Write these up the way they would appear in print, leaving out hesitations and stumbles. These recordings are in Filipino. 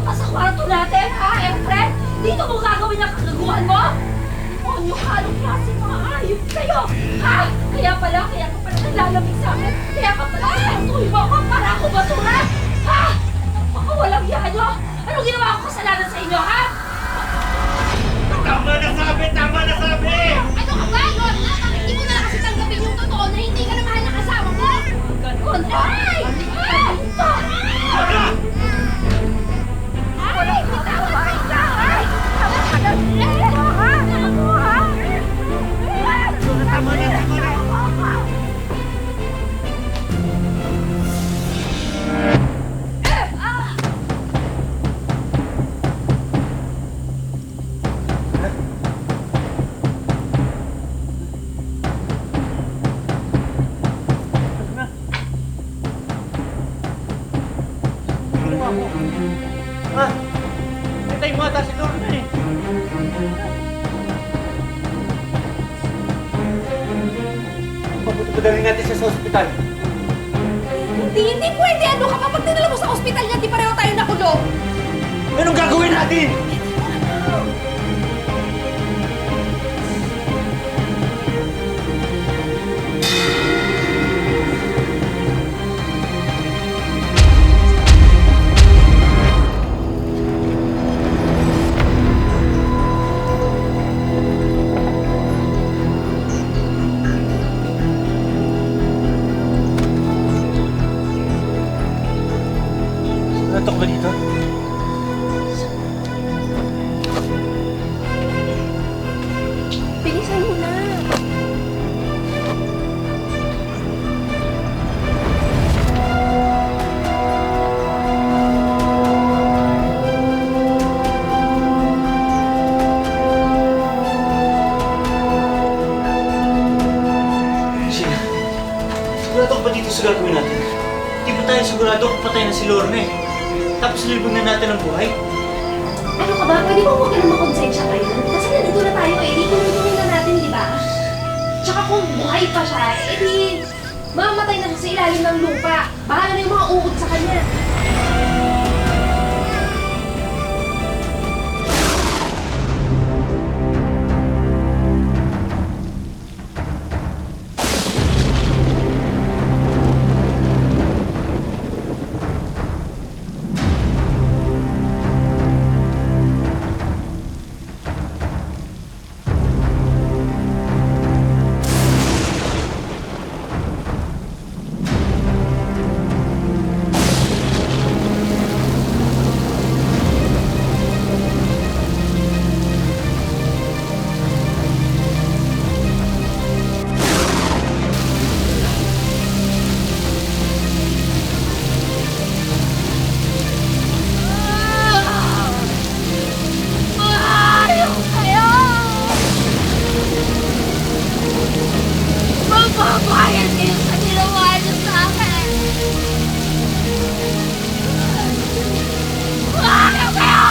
pa sa kwarto natin, ha, Efren? Dito mo gagawin ang kagaguhan mo? Demonyo ka, anong klaseng mga hayop kayo? Ha? Kaya ka pala nalalamig sa akin? Kaya ka pala pinatuloy mo ako para ako basura? Ha? Baka walang yan nyo? Anong ginawa ko kasalanan sa inyo, ha? Tama na sabi! Tama na sabi! Ano ka ba, Lord? Bakit di mo na kasi tanggapin yung totoo na hindi ka na mahal ng asawa mo? Ganun! Ay! Ay! Ito! Wala! Ay! Bitawin ka! Ay! Tama ka na! Ha? Ano, ha? Tama na! Tama na! Ah! Hintay mo ata si Lorna eh! Papadalhin natin siya sa ospital. Hindi pwede! Ano ka ba? Pag dinala mo sa ospital niya, di pareho tayo nakulong! Anong gagawin natin? Natok ba dito? Bilisan mo na! Sheila, sigurado ka ba dito sa gagawin natin? Di ba tayo sigurado kung patay na si Lorna eh? Tapos nilibog na natin ang buhay? Ano ka ba? Pwede mo huwag ka na makonsensya kayo? Kasi nandito na tayo eh. Di tuloy na natin, di ba? Tsaka kung buhay pa siya, eh di mamamatay na siya sa ilalim ng lupa. Bahala na yung mga uod sa kanya. Magbabayad kayo sa ginawa niyo sa akin! Ayaw kayo!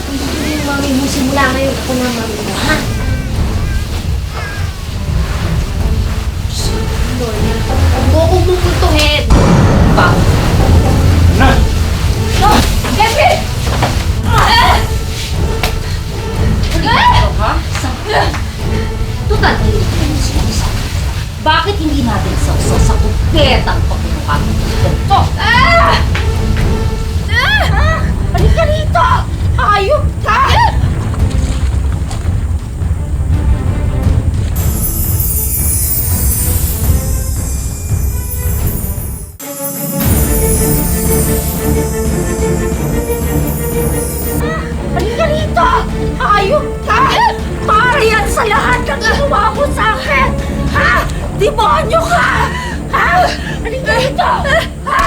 Hindi yung mami mo simula ngayon. Ako na mami mo, ha? Lorna, huwag mo akong pupuntuhin. Na! No! Kevin! Ha? Total, hindi ko yung sinusa. Bakit hindi natin sausaw sa kupetang pagpinukan? Ganito! Balik ka rito! Ayop ka! Balik ka rito! Ayop ka! Para yan sa lahat ng ginawa mo sa akin! Ha? Demonyo ka! Ha? Balik ka rito! Ha?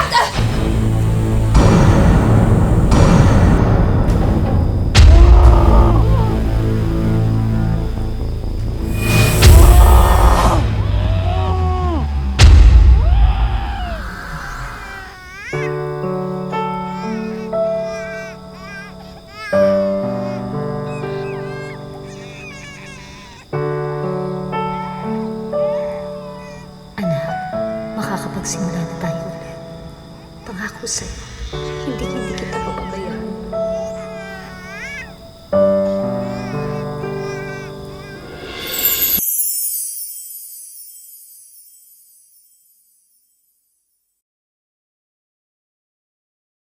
Pangako sa'yo, hindi